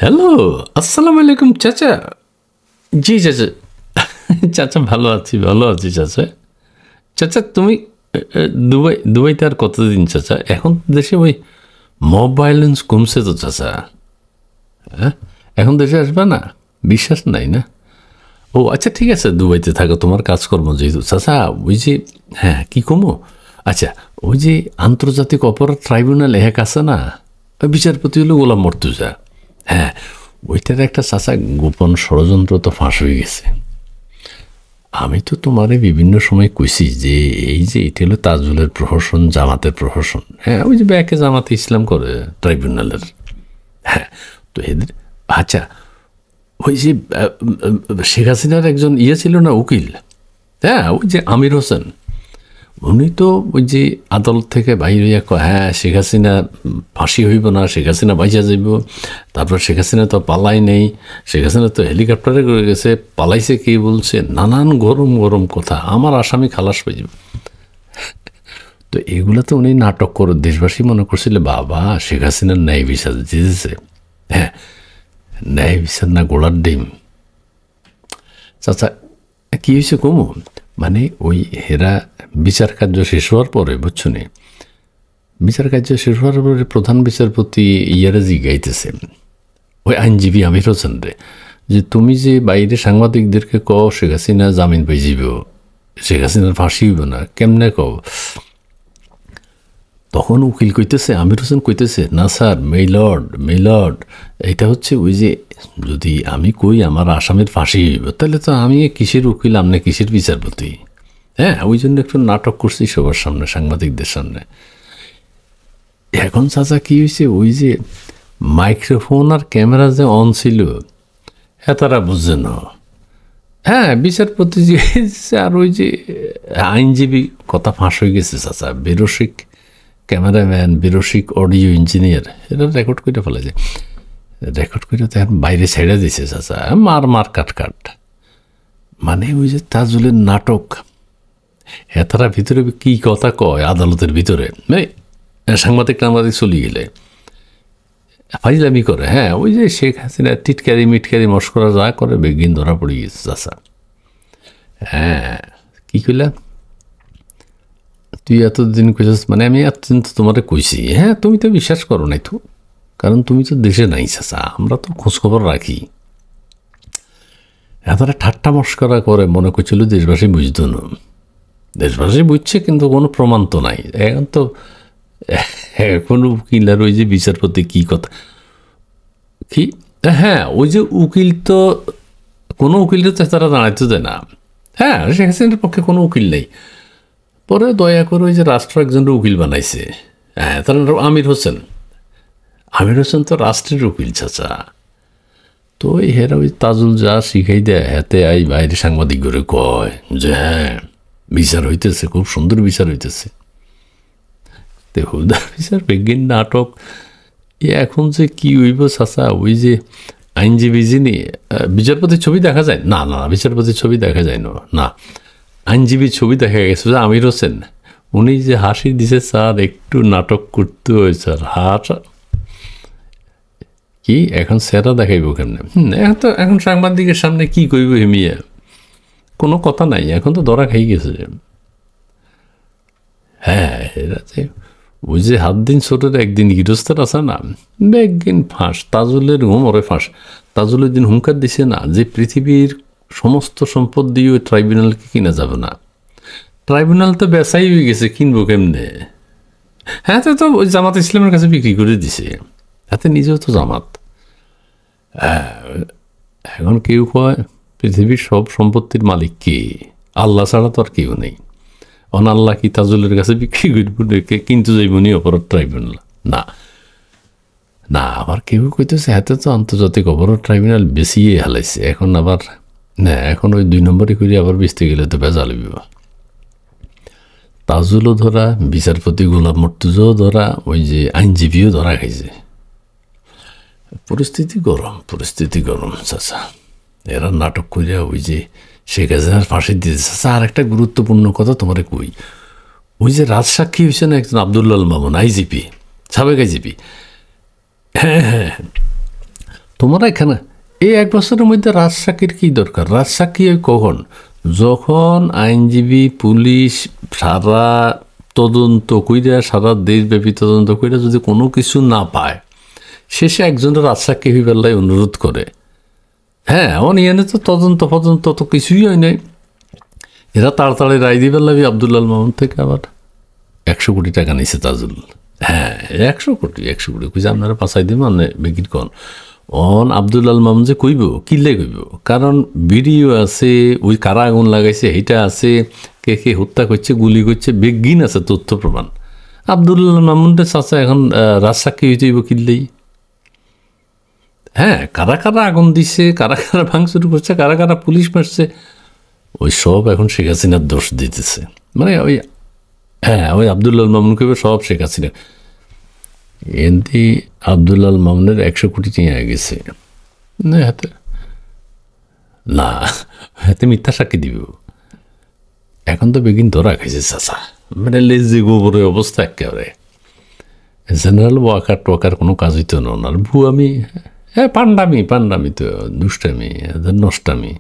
Hello, আসসালামু আলাইকুম চাচা। জি চাচা। চাচা ভালো আছি চাচা। চাচা তুমি দুবাইতে আর কতদিন চাচা? এখন দেশে ওই মব ভায়োলেন্স কমছে তো চাচা। হ্যাঁ, এখন দেশে আসবে না? বিশ্বাস নাই না? ও আচ্ছা, ঠিক আছে, দুবাইতে থাকো, তোমার কাজকর্ম যেহেতু। চাচা ওই যে, হ্যাঁ কি কমো, আচ্ছা ওই যে আন্তর্জাতিক অপরাধ ট্রাইব্যুনাল এক আছে না, ওই বিচারপতি হলো গোলাম মর্তুজা। হ্যাঁ, ওইটার একটা চাচা গোপন ষড়যন্ত্র তো ফাঁস হয়ে গেছে। আমি তো তোমারে বিভিন্ন সময় কইছি যে এই যে এটা হলো তাজুলের প্রহসন, জামাতের প্রহসন। হ্যাঁ, ওই যে ব্যাকে জামাতে ইসলাম করে ট্রাইব্যুনালের। হ্যাঁ, তো এদের আচ্ছা ওই যে শেখ হাসিনার একজন ছিল না, উকিল। হ্যাঁ, ওই যে আমির হোসেন, উনি তো ওই যে আদালত থেকে বাইরে হ্যাঁ শেখ হাসিনা ফাঁসি হইব না, শেখ হাসিনা বাইচা যাইব। তারপর শেখ হাসিনা তো পালাই নেই, শেখ হাসিনা তো হেলিকপ্টারে করে গেছে, পালাইছে কে বলছে, নানান গরম গরম কথা, আমার আসামি খালাস হয়ে যাবে। তো এগুলো তো উনি নাটক করে দেশবাসী মনে করছিল বাবা শেখ হাসিনার ন্যায় বিচার দিতেছে। হ্যাঁ, ন্যায় বিচার না গোলার ডিম। চাচা কী হয়েছে কমু, মানে ওই হেরা বিচার কার্য শেষ হওয়ার পরে, বুঝছো নি, বিচার কার্য শেষ হওয়ার পরে প্রধান বিচারপতি জিগাইতেছে ওই আইনজীবী আমির হোসেন রে, যে তুমি যে বাইরে সাংবাদিকদেরকে কও শেখ হাসিনা জামিন পেয়ে যাব, শেখ হাসিনার ফাঁসি হইব না, কেমনে কও? তখন উকিল কইতেছে, আমির হোসেন কইতেছে, না স্যার, মেইলর্ড, এটা হচ্ছে ওই যে যদি আমি কই আমার আসামির ফাঁসি হইব, তাহলে তো আমি কিসের উকিল, আপনি কিসের বিচারপতি? হ্যাঁ, ওই জন্য একটু নাটক করছি সবার সামনে, সাংবাদিকদের সামনে। এখন চাচা কি হয়েছে, ওই যে মাইক্রোফোন আর ক্যামেরা যে অন ছিল, হ্যাঁ তারা বুঝছে না। হ্যাঁ, বিচারপতি যে আর ওই যে আইনজীবী কথা ফাঁস হয়ে গেছে চাচা, বেরসিক ক্যামেরাম্যান, বেরসিক অডিও ইঞ্জিনিয়ার, এটা রেকর্ড করে ফেলেছে। রেকর্ড করে তো এখন বাইরে ছেড়ে দিছে চাচা, মার কাট। মানে ওই যে তাজুলের নাটক, হ্যাঁ তারা ভিতরে কী কথা কয় আদালতের ভিতরে, সাংবাদিক চলে গেলে ফাইজলামি করে। হ্যাঁ, ওই যে শেখ হাসিনা টিটকারি মিটকারি মস্করা যা করে বেগিন ধরা পড়ে গেছে চাচা। হ্যাঁ, কী কইলা তুই এতদিন কইছিস, মানে আমি এতদিন তো তোমারে কইছি। হ্যাঁ, তুমি তো বিশ্বাস করো নাই তো, কারণ তুমি তো দেশে নাই চাচা, আমরা তো খোঁজখবর রাখি। এতটা ঠাট্টা মস্করা করে মনে করছিল দেশবাসী বুঝত না। দেশবাসী বুঝছে কিন্তু কোনো প্রমাণ তো নাই। এখন তো এখনও উকিল আর ওই যে বিচারপতি কী কথা কি, হ্যাঁ ওই যে উকিল তো কোনো উকিলের তো তারা দাঁড়াইতে দেয় না। হ্যাঁ, শেখ হাসিনার পক্ষে কোনো উকিল নেই। পরে দয়া করে ওই যে রাষ্ট্র একজনের উকিল বানাইছে। হ্যাঁ, তার আমির হোসেন তো রাষ্ট্রের উকিল চাচা। তো হেরা ওই তাজুল যা শিখাই দেয়, হাতে আই বাইরে সাংবাদিক করে কয় যে হ্যাঁ বিচার হইতেছে, খুব সুন্দর বিচার হইতেছে। হুদা বিচার বেগিন নাটক। এখন যে কি হইব চাচা, ওই যে আইনজীবী যিনি, বিচারপতির ছবি দেখা যায় না, বিচারপতির ছবি দেখা যায় না, আইনজীবীর ছবি দেখা গেছে যে আমির হোসেন, উনি যে হাসি দিছে স্যার, একটু নাটক করতে হয় স্যার, কি এখন সেরা দেখাইব কেমনে? এখন সাংবাদিকের সামনে কি কইব হেমিয়া, কোনো কথা নাই, এখন তো ধরা খাই গেছে। হ্যাঁ, এরা যে ওই যে হাত দিন ছোটের একদিন গৃহস্থের আছে না, একদিন ফাঁস, তাজুলের ঘুমরে ফাঁস। তাজুলের দিন হুঙ্কার দিছে না যে পৃথিবীর সমস্ত সম্পদ দিয়ে ওই ট্রাইব্যুনালকে কিনা যাবে না। ট্রাইব্যুনাল তো বেচাই হয়ে গেছে, কিনবো কেমনে? হ্যাঁ, তো ওই জামাত ইসলামের কাছে বিক্রি করে দিছে, হাতে নিজেও তো জামাত। এখন কেউ কয় পৃথিবীর সব সম্পত্তির মালিক কে? আল্লাহ ছাড়া তো আর কেউ নেই। অনাল্লাহ কি তাজুলের কাছে বিক্রি করব, কিন্তু যাইবনি অপরাধ ট্রাইব্যুনাল? না, আবার কেউ কইতেছে হাতে তো আন্তর্জাতিক অপরাধ ট্রাইব্যুনাল বেশিয়ে হালাইছে, এখন আবার না, এখন ওই 2 নম্বরই করে আবার বেচতে গেলে তো বেজা লইব। তাজুলও ধরা, বিচারপতি গোলাম মর্তুজাও ধরা, ওই যে আইনজীবীও ধরা খাইছে। পরিস্থিতি গরম চাচা। এরা নাটক করিয়া ওই যে শেখ হাসিনার ফাঁসি দিয়েছে চাচা। আর একটা গুরুত্বপূর্ণ কথা তোমারে কই, ওই যে রাজসাক্ষী হয়েছে না একজন আবদুল্লাল মামুন, আইজিপি, সাবেক আইজিপি। হ্যাঁ, তোমরা এখানে এই 1 বছরের মধ্যে রাজসাক্ষীর কী দরকার? রাজসাক্ষী ওই কখন, যখন আইনজীবী পুলিশ সারা তদন্ত কইরা, সারা দেশব্যাপী তদন্ত কইরা যদি কোনো কিছু না পায়, শেষে একজনের রাজসাক্ষী হইবার অনুরোধ করে। হ্যাঁ, এমন ইয়ানে তো তদন্ত তো কিছুই হয় নাই। এরা তাড়াতাড়ি রায় দিবার লাগবে আবদুল্লাল মামুন থেকে আবার 100 কোটি টাকা নিছে তাজুল। হ্যাঁ, 100 কোটি কইছে আপনারা পাঁচাই দিন মানে বেগির কন অন আবদুল্লাল মামুন যে কইব কিল্লে কইব, কারণ ভিডিও আছে, ওই কারা আগুন লাগাইছে সেইটা আছে, কে কে হত্যা করছে, গুলি করছে, বেগিন আছে তথ্য প্রমাণ। আবদুল্লাল মামুনটা চাচা এখন রাজসাক্ষী হয়ে যাইব কিল্লেই। হ্যাঁ, কারা কারা আগুন দিছে, কারা কারা ভাঙচুর করছে, কারা কারা পুলিশ মারছে, ওই সব এখন শেখ হাসিনার দোষ দিতেছে। মানে ওই হ্যাঁ, ওই আবদুল্লাল মামুন কইবে সব শেখ হাসিনা। এমনি আবদুল্লাল মামুনের 100 কোটি নিয়ে গেছে হাতে, না হাতে মিথ্যা সাক্ষী দিব। এখন তো বেগিন ধরা খাইছে চাচা, মানে লেজি গোবরের অবস্থা একেবারে। জেনারেল ওয়াকার কোনো কাজ হইতো না ওনার। ভুয়ামি, হ্যাঁ, পান্ডামি তো, দুষ্টামি, নষ্টামি,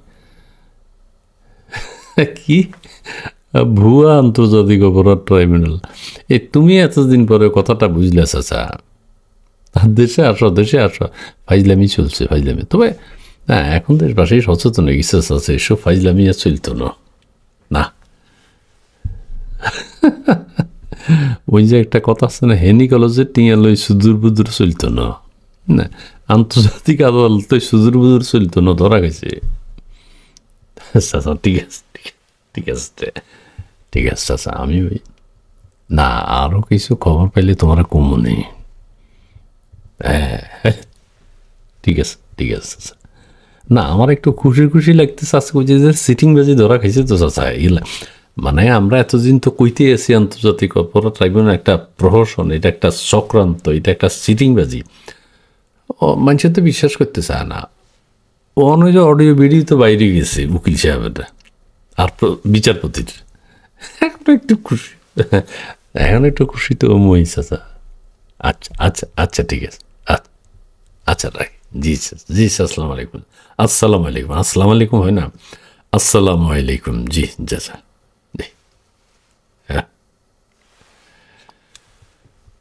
কি ভুয়া আন্তর্জাতিক অপরাধ ট্রাইব্যুনাল। এই তুমি এতদিন পরে কথাটা বুঝলে চাচা, দেশে আসো, ফাইজলামি চলছে, ফাইজলামি। তবে হ্যাঁ, এখন দেশবাসী সচেতন হয়ে গেছে চাচা, এসব ফাইজলামি আর চলতো না। ওই যে একটা কথা আছে না, হেনি কলেজের টিয়া লই সুদূর বুদুর চলতো না, আন্তর্জাতিক আদালতে সুদূর বুদুর চলতো না, ধরা গেছে। চাচা ঠিক আছে চাচা, আমি ওই না আরও কিছু খবর পাইলে তোমার কমও নেই। হ্যাঁ, ঠিক আছে চাচা। না, আমার একটু খুশি লাগতেছে আজকে, ওই যে সিটিং বাজি ধরা খাইছে তো চাচা। এগুলা মানে আমরা এতদিন তো কইতে আছি আন্তর্জাতিক অপরাধ ট্রাইব্যুনাল একটা প্রহসন, এটা একটা চক্রান্ত, এটা একটা সিটিং বাজি। মানুষের তো বিশ্বাস করতে চায় না। যে অডিও ভিডিও তো বাইরে গেছে উকিল সাহেবের আর বিচারপতির। এখন একটু খুশি তো মই চাচা। আচ্ছা ঠিক আছে, আচ্ছা রাখি। জি আসসালামু আলাইকুম হয় না, আসসালামু আলাইকুম। জি চাচা, জি। হ্যাঁ,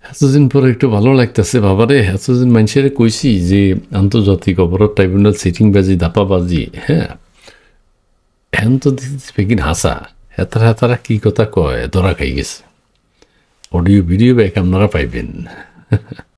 এতদিন পরে একটু ভালো লাগতেছে বাবারে। এতদিন মানুষের কইছি যে আন্তর্জাতিক অপরাধ ট্রাইব্যুনাল সিটিং বাজি, ধাপাবাজি। হ্যাঁ, এখন তো বেগিন হাসা, হেতারা কি কথা কয়, ধরা খাই গেছে। অডিও ভিডিও ব্যাক আপনারা পাইবেন।